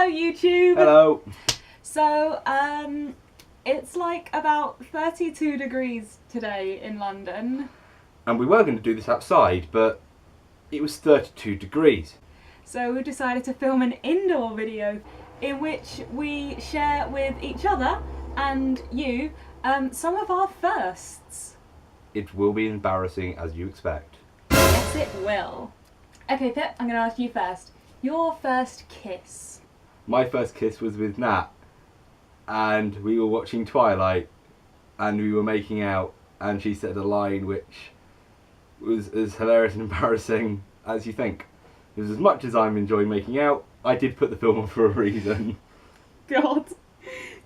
Hello YouTube! Hello! So, it's like about 32 degrees today in London. And we were going to do this outside, but it was 32 degrees. So we decided to film an indoor video in which we share with each other and you some of our firsts. It will be embarrassing as you expect. Yes, it will. Okay, Pip, I'm going to ask you first. Your first kiss. My first kiss was with Nat, and we were watching Twilight, and we were making out, and she said a line which was as hilarious and embarrassing as you think. Because as much as I'm enjoying making out, I did put the film on for a reason. God,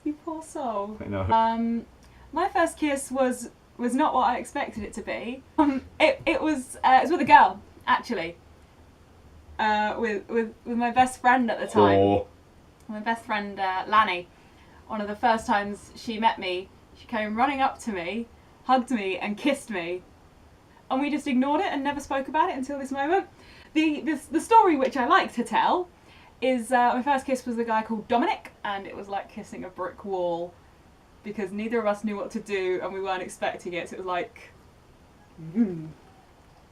you poor soul. I know. My first kiss was not what I expected it to be. It was with a girl, actually. With my best friend at the time. Or My best friend Lanny. One of the first times she met me, she came running up to me, hugged me, and kissed me. And we just ignored it and never spoke about it until this moment. The story which I like to tell is my first kiss was a guy called Dominic, and it was like kissing a brick wall because neither of us knew what to do and we weren't expecting it. So it was like,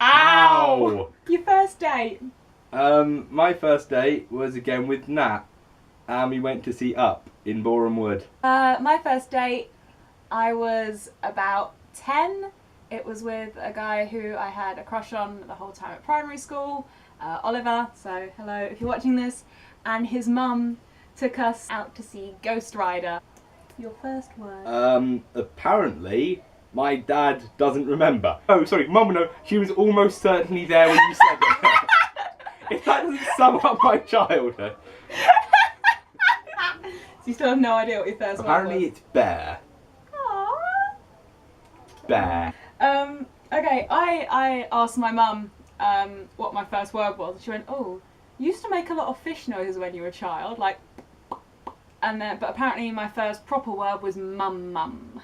ow! Your first date? My first date was again with Nat, and we went to see Up in Boreham Wood. My first date, I was about 10. It was with a guy who I had a crush on the whole time at primary school, Oliver, so hello if you're watching this, and his mum took us out to see Ghost Rider. Your first word? Apparently, my dad doesn't remember. Oh, sorry, Mum, no, she was almost certainly there when you said it. If that doesn't sum up my childhood. So you still have no idea what your first word was? Apparently it's bear. Aww. Bear. Okay, I asked my mum what my first word was. She went, oh, you used to make a lot of fish noises when you were a child, like, and then, but apparently my first proper word was mum,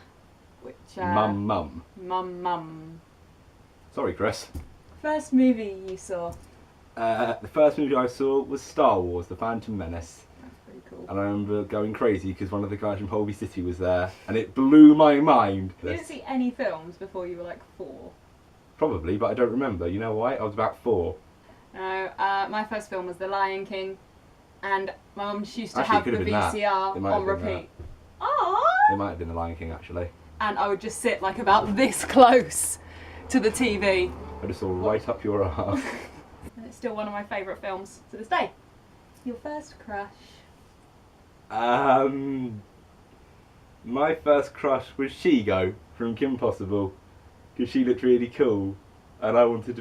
which, Mum. Mum. Sorry, Chris. First movie you saw? The first movie I saw was Star Wars, The Phantom Menace. That's pretty cool. And I remember going crazy because one of the guys from Holby City was there, and it blew my mind. You didn't see any films before you were like 4? Probably, but I don't remember. You know why? I was about 4. No, my first film was The Lion King, and my mum used to Actually, have it the could have been that. VCR It might on have been repeat. Aww! It might have been The Lion King, actually. And I would just sit like about this close to the TV. I just saw right up your arse. And it's still one of my favourite films to this day. Your first crush? My first crush was Shigo from Kim Possible, because she looked really cool, and I wanted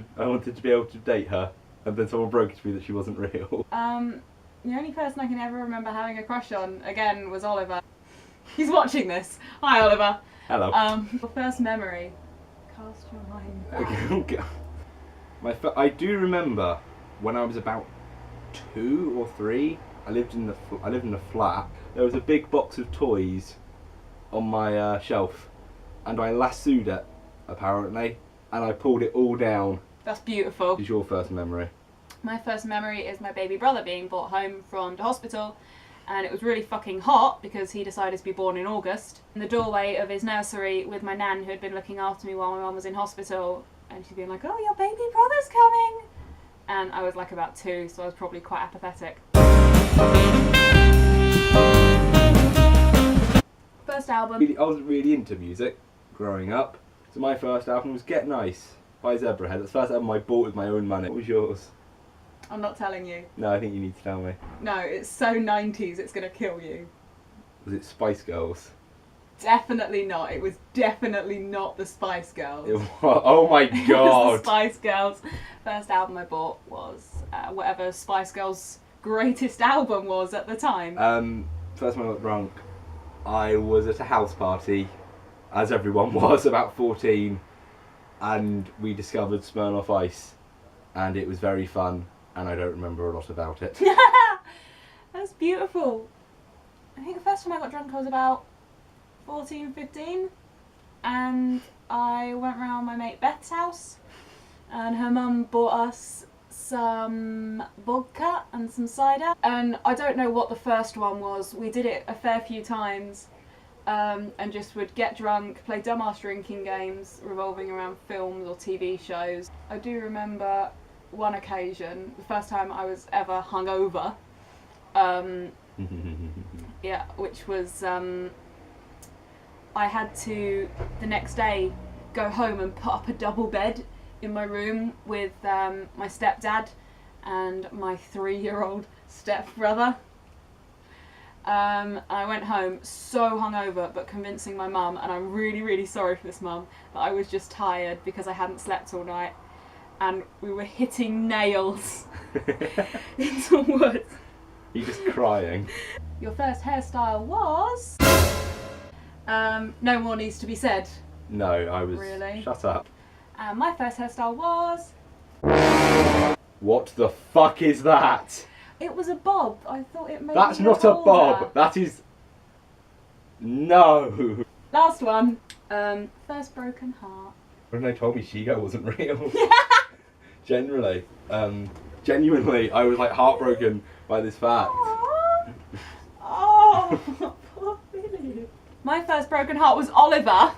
to be able to date her, and then someone broke it to me that she wasn't real. The only person I can ever remember having a crush on, again, was Oliver. He's watching this. Hi, Oliver. Hello. Your first memory. Cast your mind back. I do remember when I was about 2 or 3. I lived in a flat. There was a big box of toys on my shelf, and I lassoed it apparently, and I pulled it all down. That's beautiful. What is your first memory? My first memory is my baby brother being brought home from the hospital, and it was really fucking hot because he decided to be born in August. In the doorway of his nursery with my nan who had been looking after me while my mum was in hospital, and she'd been like, oh, your baby brother's coming! And I was like about 2, so I was probably quite apathetic. First album. I wasn't really into music growing up, so my first album was Get Nice by Zebrahead. That's the first album I bought with my own money. What was yours? I'm not telling you. No, I think you need to tell me. No, it's so 90s, it's gonna kill you. Was it Spice Girls? Definitely not. It was definitely not the Spice Girls. Oh my It was god! the Spice Girls. First album I bought was whatever Spice Girls' greatest album was at the time. First time I got drunk, I was at a house party, as everyone was, about 14, and we discovered Smirnoff Ice, and it was very fun, and I don't remember a lot about it. That's beautiful. I think the first time I got drunk I was about 14, 15, and I went round my mate Beth's house, and her mum bought us some vodka and some cider. And I don't know what the first one was. We did it a fair few times. And just would get drunk, play dumbass drinking games revolving around films or TV shows. I do remember one occasion, the first time I was ever hungover. Yeah, which was I had to the next day go home and put up a double bed in my room with my stepdad and my 3-year-old stepbrother. I went home so hungover, but convincing my mum, and I'm really, really sorry for this mum, but I was just tired because I hadn't slept all night, and we were hitting nails into wood. You're just crying. Your first hairstyle was... no more needs to be said. No, I was... Really? Shut up. And my first hairstyle was... What the fuck is that? It was a bob. I thought it made That's me not look a bob. older. That is... No. Last one. First broken heart. When they told me Shigo wasn't real. Genuinely, I was like heartbroken by this fact. Aww. Oh, poor Billy. My first broken heart was Oliver,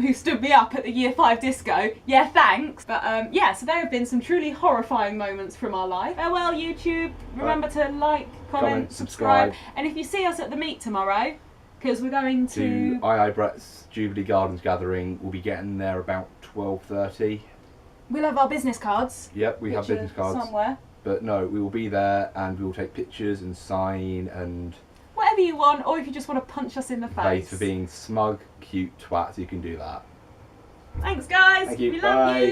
who stood me up at the Year 5 disco. Yeah, thanks. But yeah, so there have been some truly horrifying moments from our life. Farewell, YouTube. Remember to like, comment, subscribe. And if you see us at the meet tomorrow, because we're going to... Brett's Jubilee Gardens gathering, we'll be getting there about 12:30. We'll have our business cards. Yep, we have business cards. Somewhere. But no, we will be there and we will take pictures and sign and... Whatever you want, or if you just want to punch us in the face. For being smug, cute twats, you can do that. Thanks guys, Thank you. we love Bye. you.